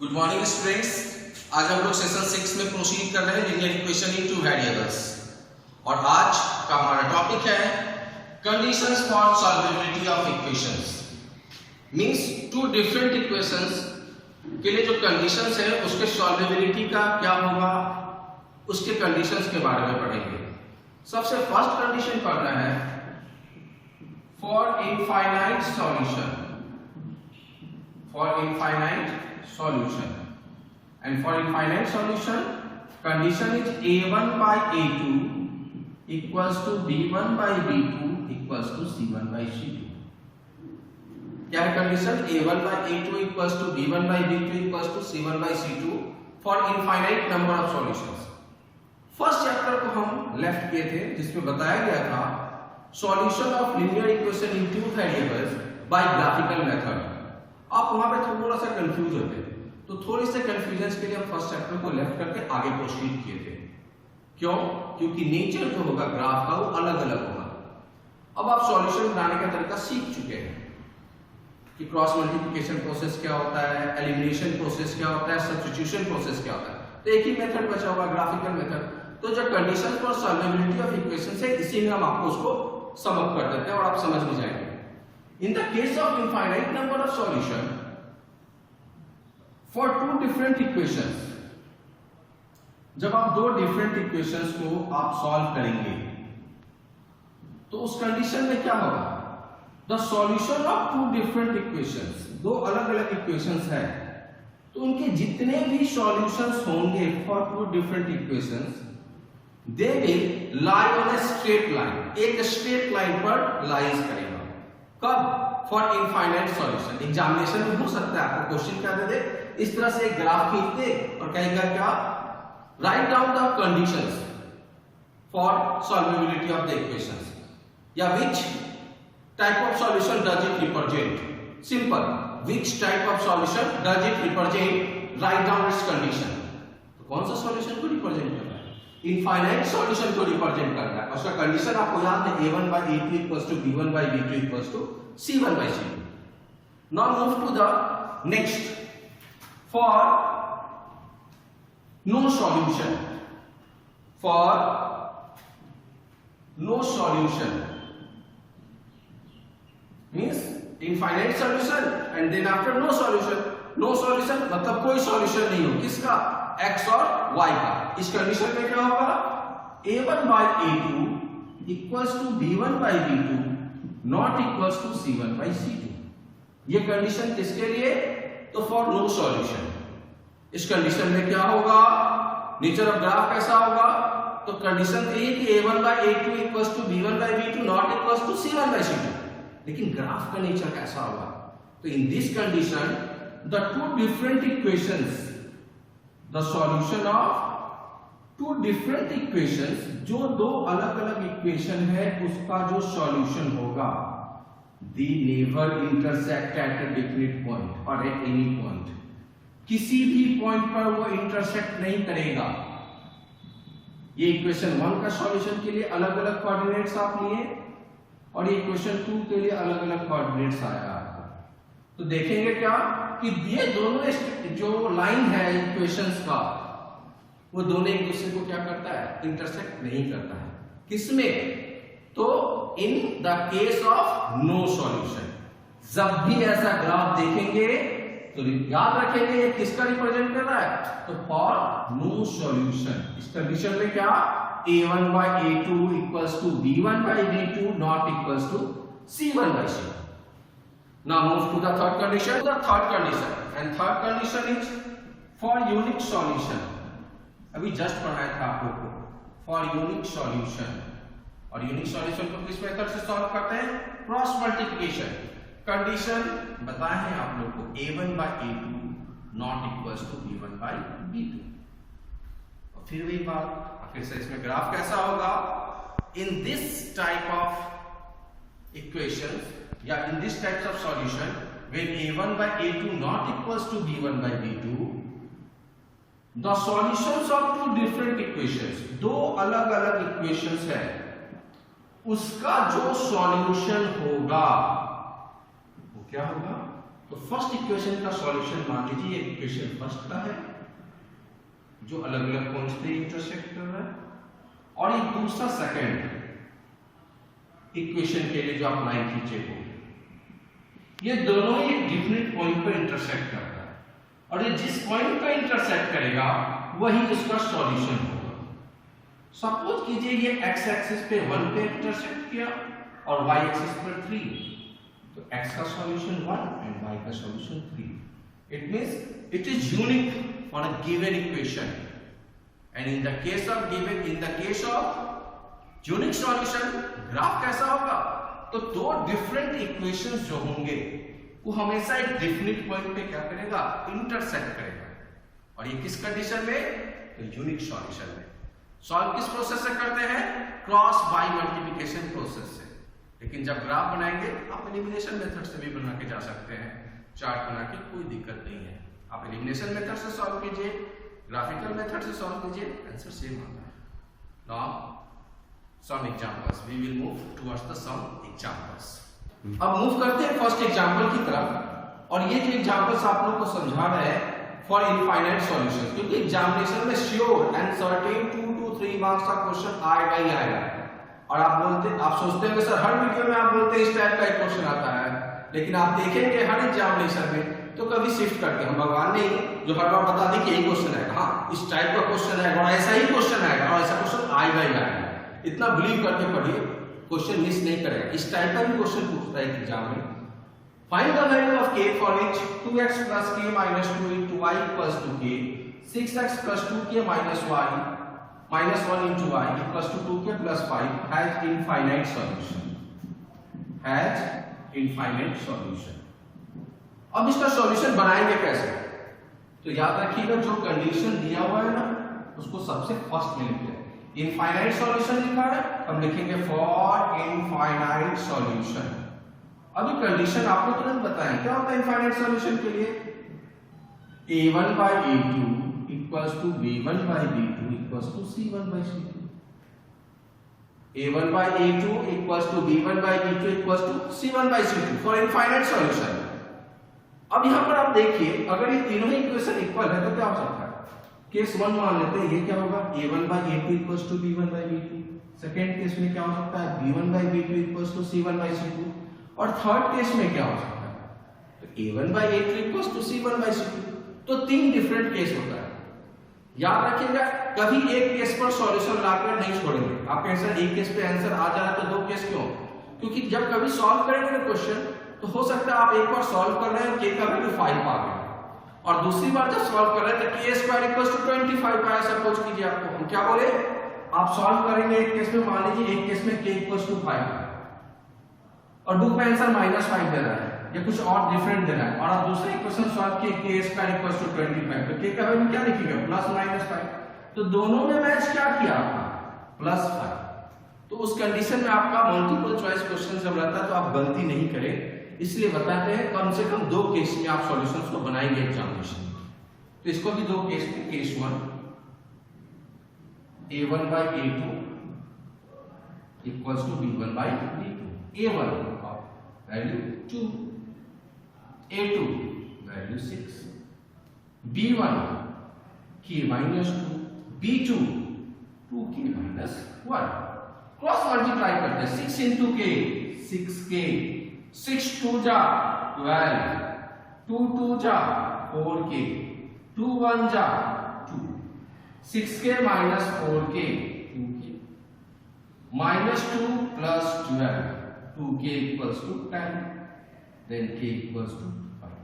Good morning students. आज हम लोग सेशन 6 में प्रोसीड कर रहे हैं linear equation in two variables और आज का हमारा टॉपिक है conditions for solvability of equations. Means two different equations के लिए जो कंडीशंस है उसके सॉल्वेबिलिटी का क्या होगा, उसके कंडीशंस के बारे में पढ़ेंगे। सबसे फर्स्ट कंडीशन पढ़ना है for infinite solution, solution and for infinite solution condition is a1 by a2 equals to b1 by b2 equals to c1 by c2। क्या है condition? a1 by a2 equals to b1 by b2 equals to c1 by c2 for infinite number of solutions। First chapter को हम left किए थे जिसमें बताया गया था solution of linear equation in two variables by graphical method. आप वहां पे थोड़ा सा कंफ्यूज होते हैं, तो थोड़ी से कंफ्यूजन के लिए हम फर्स्ट चैप्टर को लेफ्ट करके आगे प्रोसीड किए थे। क्यों? क्योंकि नेचर जो होगा ग्राफ का वो अलग अलग होगा। अब आप सॉल्यूशन बनाने का तरीका सीख चुके हैं कि क्रॉस मल्टीप्लिकेशन प्रोसेस क्या होता है, एलिमिनेशन प्रोसेस क्या होता है, सब्स्टिट्यूशन प्रोसेस क्या होता है। तो एक ही मेथड बचा हुआ ग्राफिकल मेथड। तो जो condition for solvability of equation है इसी में हम आपको उसको सम अप कर देते हैं और आप समझ में जाएंगे। In the case of infinite number of solution for two different equations, जब आप दो different equations को आप सॉल्व करेंगे तो उस कंडीशन में क्या होगा? The solution of two different equations, दो अलग अलग equations है तो उनके जितने भी solutions होंगे for two different equations they will lie on a straight line, एक straight line पर lies करेगा। कब? For infinite solution. एग्जामिनेशन में हो सकता है आपको क्वेश्चन क्या दे दे, इस तरह से एक ग्राफ खींच दे और कहेगा क्या, write down the conditions for solvability of the equations या which type of solution does it represent. Simple, which type of solution does it represent, write down its condition. तो कौन सा सॉल्यूशन को रिप्रेजेंट कर रहा है? इनफाइनाइट सॉल्यूशन को represent कर रहा है। उसका कंडीशन आपको याद है a1 by a2 equals to b1 by b2 equals to c1 by c2। now move to the next for no solution, for no solution means infinite solution and then after no solution। no solution मतलब कोई solution नहीं हो, किसका? x और y का। इस condition में क्या होगा? a1 by a2 equals to b1 by b2 not equals to c1 by c2। ये कंडीशन किसके लिए? तो फॉर नो सॉल्यूशन। इस कंडीशन में क्या होगा? नेचर ऑफ ग्राफ कैसा होगा? तो कंडीशन थी कि a1 by a2 equals to b1 by b2 not equals to c1 by c2। लेकिन ग्राफ का नेचर कैसा होगा? तो in this condition the two different equations, the solution of two different equations, जो दो अलग अलग इक्वेशन है उसका जो सॉल्यूशन होगा they never intersect at a definite point or at any point। किसी भी पॉइंट पर वो इंटरसेक्ट नहीं करेगा। ये इक्वेशन 1 का सॉल्यूशन के लिए अलग अलग कोऑर्डिनेट्स आप लिए और ये इक्वेशन 2 के लिए अलग अलग कोऑर्डिनेट्स आएगा। तो देखेंगे क्या कि ये दोनों जो लाइन है इक्वेशंस का वो दोनों एक दूसरे को क्या करता है? इंटरसेक्ट नहीं करता है। किसमें? तो in the case of no solution. जब भी ऐसा ग्राफ देखेंगे तो याद रखेंगे ये किसका रिप्रेजेंट कर रहा है? तो फॉर नो सॉल्यूशन। इस कंडीशन में क्या? a1 by a2 equals to b1 by b2 not equals to c1 by c2। now move to the third condition। the third condition and third condition is for unique solution। अभी just पढ़ाया था आप लोग को for unique solution. और unique solution को किस method से सॉल्व करते हैं? Cross multiplication. कंडीशन बताए हैं आप लोग को a1 by a2 not equals to b1 by b2। और फिर वही बात, फिर से इसमें ग्राफ कैसा होगा? In this type of equations या in this types of solution when a1 by a2 not equals to b1 by b2 the solutions of two different equations, दो अलग अलग इक्वेशंस है उसका जो सॉल्यूशन होगा वो क्या होगा? तो फर्स्ट इक्वेशन का सॉल्यूशन मान लीजिए इक्वेशन फर्स्ट का है जो अलग अलग पॉइंट्स पे इंटरसेक्ट कर रहा है, और ये दूसरा सेकंड इक्वेशन के लिए जो आप लाइन खींचे हो, ये दोनों ही डिफरेंट पॉइंट पर इंटरसेक्ट करता है, और ये जिस पॉइंट पर इंटरसेक्ट करेगा वही इसका सॉल्यूशन होगा। सपोज कीजिए ये x एक्सिस पे 1 पे इंटरसेक्ट किया और y एक्सिस पर 3, तो x का सॉल्यूशन 1 एंड y का solution 3. It means it is unique for a given equation, and in the case of unique solution graph कैसा होगा? तो दो डिफरेंट इक्वेशंस जो होंगे वो हमेशा एक डिफरेंट पॉइंट पे क्या करेगा? इंटरसेक्ट करेगा, और ये किस कंडीशन में? तो यूनिक सॉल्यूशन में। सॉल्व किस प्रोसेस से करते हैं? क्रॉस बाय मल्टीप्लिकेशन प्रोसेस से। लेकिन जब ग्राफ बनाएंगे आप एलिमिनेशन मेथड से भी बना के जा सकते हैं, चार्ट बना के, कोई दिक्कत नहीं है। आप एलिमिनेशन मेथड से सॉल्व कीजिए, ग्राफिकल मेथड से सॉल्व कीजिए, आंसर सेम आता है। Now some examples, we will move towards the some examples. अब मूव करते हैं फर्स्ट एग्जांपल की तरफ, और ये जो एग्जांपल्स आप लोग को समझा रहे हैं फॉर इनफाइनाइट सॉल्यूशंस, क्योंकि एग्जामिनेशन में sure and certain 2 to 3 marks का क्वेश्चन आएगा ही आएगा। और आप सोचते होंगे सर हर वीडियो में आप बोलते हैं इस टाइप का एक क्वेश्चन आता है, लेकिन आप देखेंगे हर एग्जामिनेशन में तो कभी शिफ्ट करते हैं। भगवान ने जो हर बार बता दी कि यही क्वेश्चन आएगा, हाँ इस टाइप का क्वेश्चन आएगा और ऐसा ही क्वेश्चन आएगा, और ऐसा क्वेश्चन आएगा ही आएगा। इतना बिलीव करके पढ़िए, क्वेश्चन मिस नहीं करेगा। इस टाइप का भी क्वेश्चन पूछता है एग्जाम में। Find the value of k for which 2x plus k minus 2 into y equals to k, 6x plus 2k minus 1 into y equals to 2k plus 5 has infinite solution. अब इसका solution बनाएंगे कैसे? तो याद रखिएगा जो condition दिया हुआ है ना उसको सबसे फर्स्ट में लिखते हैं। इनफाइनाइट सॉल्यूशन लिखा है, हम लिखेंगे फॉर इनफाइनाइट सॉल्यूशन। अभी कंडीशन आपको तुरंत बताएं क्या होता है इनफाइनाइट सॉल्यूशन के लिए? a1 by a2 equals to b1 by b2 equals to c1 by c2. a1 by a2 equals to b1 by b2 equals to c1 by c2 for infinite solution. अब यहां पर आप देखिए अगर ये तीनों ही इक्वेशन इक्वल है तो क्या हो सकता है? केस 1 मान लेते हैं, ये क्या होगा? a1 by a2 equals to b1 by b2. Second case में क्या हो सकता है? b1 by b2 equals to c1 by c2. और थर्ड केस में क्या हो सकता है? तो a1 by a2 equals to c1 by c2. तो तीन डिफरेंट केस होता है। याद रखिएगा कभी एक केस पर सॉल्यूशन लाकर नहीं छोड़ेंगे। आपका आंसर एक केस पे आंसर आ जा रहा है तो दो केस क्यों? क्योंकि जब कभी सॉल्व करेंगे ना क्वेश्चन तो हो सकता है आप एक बार सॉल्व कर रहे हैं k का वैल्यू 5 आ गया, और दूसरी बार जब सॉल्व कर रहे हैं तो k² = 25 आया। सपोज कीजिए आपको हम क्या बोले, आप सॉल्व करेंगे एक केस में, मान लीजिए एक केस में k = 5 और बुक में आंसर -5 दे रहा है या कुछ और डिफरेंट दे रहा है, और आप दूसरे इक्वेशन सॉल्व किए k² = 25, तो k का वैल्यू क्या लिखेंगे? +-5। तो दोनों में मैच क्या किया आपका? +5। तो उस कंडीशन में आपका मल्टीपल चॉइस क्वेश्चन जब रहता है तो आप गलती नहीं करें, इसलिए बताते हैं कम से कम दो केस में आप सॉल्यूशंस को बनाएंगे एग्जामिनेशन में। तो इसको भी दो केस में, case 1 a1 by a2 equals to b1 by b2, a1 value 2, a2 value 6, b1 k minus 2, b2 2k minus 1। Cross multiply करते हैं, 6 into k 6k, 6 2 जा 12, 2 2 जा 4k, 2 1 जा 2, 6k minus 4k 2k, -2 plus 12, 2k equals to 10, then k equals to 5।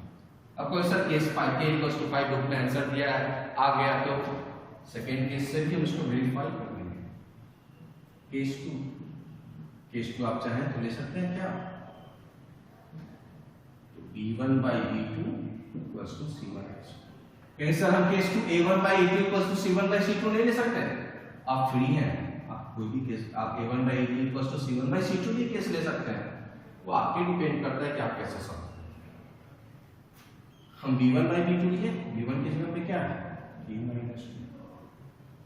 अब कोई sir case 5 k equals to 5 book में answer दिया है आ गया, तो सेकेंड केस से भी हम इसको वेरीफाई कर लेंगे। केस 2 आप चाहें तो ले सकते हैं क्या? तो b1 by b2 equals to c1 by c2। कहीं सर हम case 2 a1 by a2 equals to c1 by c2 नहीं ले सकते? आप फ्री हैं, आप कोई भी केस, आप a1 by a2 equals to c1 by c2 भी केस ले सकते हैं, वो आपके डिपेंड करता है कि आप कैसे सॉल्व। हम b1 by b2 लिए, b1 की जगह पे क्या है? k minus 2,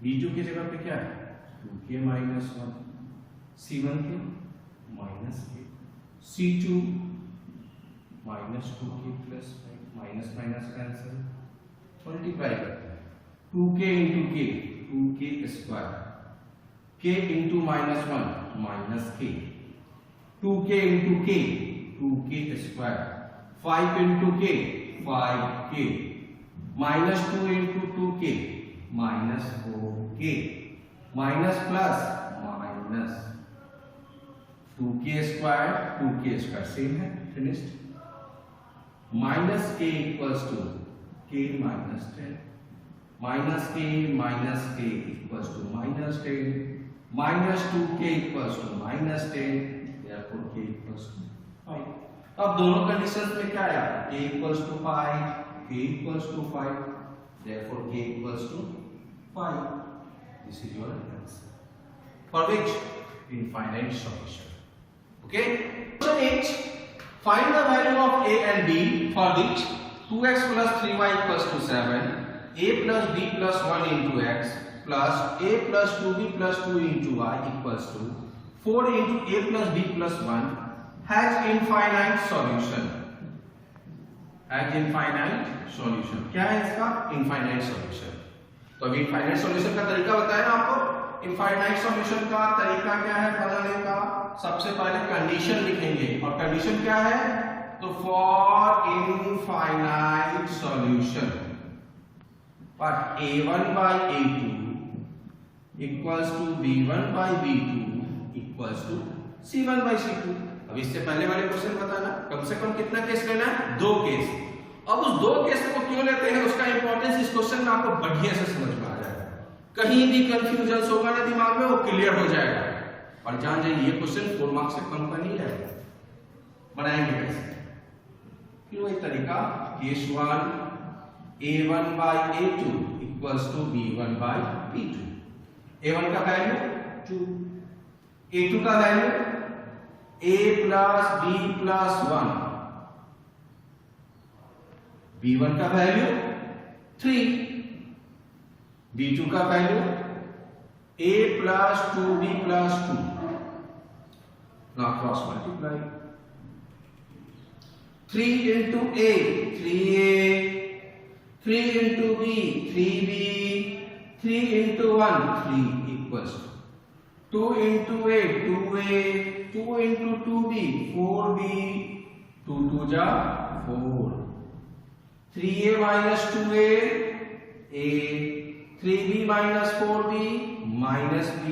b2 की जगह पे क्या है? 2k minus 1, c1 के minus k, c2 minus 2k plus minus minus cancel, multiply करते हैं 2k into k 2k square, k into minus 1 minus k, 2k into k 2k square, 5 into k 5k, minus 2 into 2k minus 4k, minus plus minus 2k square same है, finished. Minus k equals to k minus 10, minus k equals to minus 10, minus 2k equals to minus 10, therefore k equals to 5। अब दोनों conditions में क्या आया, k equals to 5, k equals to 5, therefore k equals to 5। This is your answer for which infinite solution. Okay, question 8, find the value of a and b for which 2x plus 3y equals to 7, a plus b plus 1 into x plus a plus 2b plus 2 into y equals to 4 into a plus b plus 1 has infinite solution। has infinite solution, क्या है इसका infinite solution। तो अभी infinite solution का तरीका बताया ना आपको। इनफाइनाइट सॉल्यूशन का तरीका क्या है बताने का, सबसे पहले कंडीशन लिखेंगे, और कंडीशन क्या है, तो for infinite solution but a1 by a2 equals to b1 by b2 equals to c1 by c2। अब इससे पहले वाले क्वेश्चन बताना कम से कम कितना केस लेना है, 2 केस। अब उस 2 केस को क्यों लेते हैं, उसका इंपॉर्टेंस इस क्वेश्चन में आपको बढ़िया से समझ में आ जाएगा, कहीं भी कंफ्यूजन होगा ना दिमाग में, वो क्लियर हो जाएगा। और जान जाइए ये क्वेश्चन 4 मार्क्स से कम का नहीं रहेगा। बनाएंगे कैसे, फिर वही तरीका, case 1 a1 by a2 equals to b1 by b2। a1 का वैल्यू 2, a2 का value a plus b plus 1, b1 का वैल्यू 3, b2 का value a plus 2b plus 2। now cross multiply, 3 into a 3a, 3 into b 3b, 3 into 1 3 equals to 2 into a 2a, 2 into 2b 4b, 2 2 जा 4, 3a minus 2a a, 3b minus 4b minus b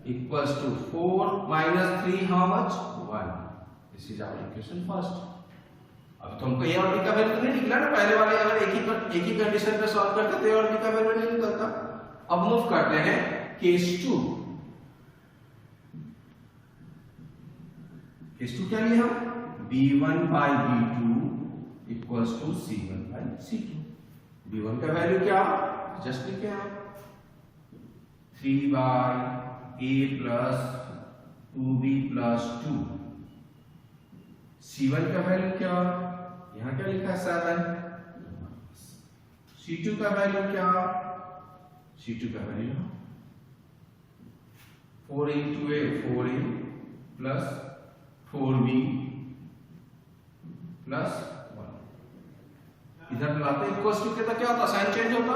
equals to 4 minus 3 how much, 1। this is our equation first। अब तुमको a और b का value नहीं निकला ना, पहले वाले अगर एक ही कंडीशन पे सॉल्व करते तो a और b का वैल्यू नहीं निकलता। अब मूव करते हैं केस 2। केस 2 क्या लिया हम, b1 by b2 equals to c1 by c2। b1 का वैल्यू क्या, जस्ट लिखे आप 3 by a plus 2b plus 2। c1 का वैल्यू क्या, यहां क्या लिखा है 7। c2 का वैल्यू क्या, c2 का value 4 into a 4a plus 4b plus 1। इधर लाते इक्वल्स टू के तो क्या होता, साइन चेंज होता।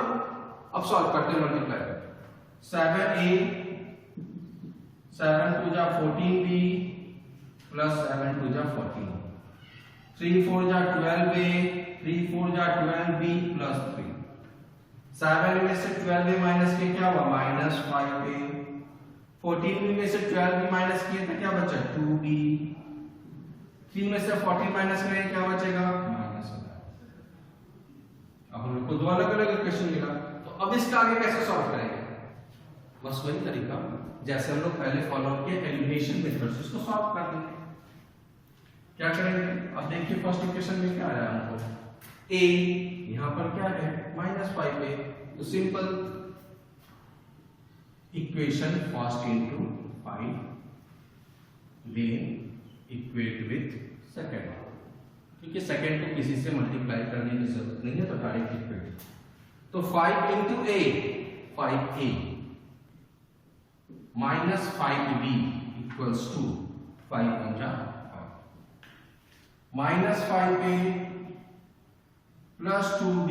अब सॉल्व करते हैं, मल्टीप्लाई 7a 7 2 जा 14b plus 7 2 जा 14, 3 4 जा 12a, 3 4 जा 12b plus 3। 7 में से 12a माइनस किया क्या हुआ, माइनस 5a। 14 में से 12b माइनस किया तो क्या बचा, 2b। 3 में से 14 माइनस करें क्या बचेगा, माइनस। अब हम लोग को दो अलग अलग इक्वेशन मिला, तो अब इसका आगे कैसे सॉल्व करेंगे, बस वही तरीका जैसे हम लोग पहले फॉलो किए एलिमिनेशन मेथड से इसको सॉल्व कर देंगे। क्या करेंगे, अब देखिए फर्स्ट इक्वेशन में क्या आया हमको, a यहां पर क्या है -5a, तो simple equation first into 5 lane equate with second, क्योंकि सेकंड को किसी से मल्टीप्लाई करने की जरूरत नहीं है, तो डायरेक्ट इक्वेट। तो 5 into a 5a minus 5b equals to 5 1 जा 5 -5a + 2b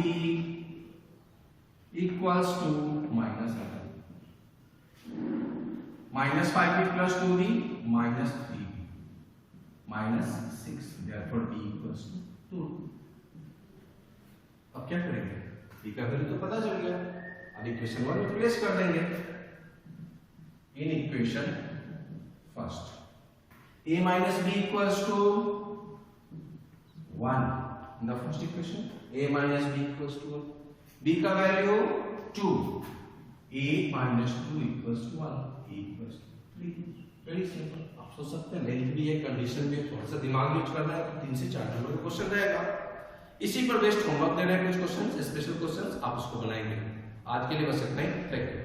equals to -11. -5b + 2b -3b -6, therefore b equals to 2. अब क्या करेंगे? b का वैल्यू तो पता चल गया, अब इक्वेशन 1 में प्लेस कर देंगे in equation first. a minus b equals to 1 in the first equation, a minus b equals to 1, b का value 2, a minus 2 equals to 1, a equals to 3। Very simple. आप सोच सकते हैं लेंथ भी है, कंडीशन भी है, थोड़ा सा दिमाग यूज करना है तो 3 से 4 नंबर का क्वेश्चन रहेगा। इसी पर बेस्ड होमवर्क दे रहे हैं कुछ क्वेश्चंस, स्पेशल क्वेश्चंस, आप उसको बनाएंगे। आज के लिए बस इतना ही। Thank you.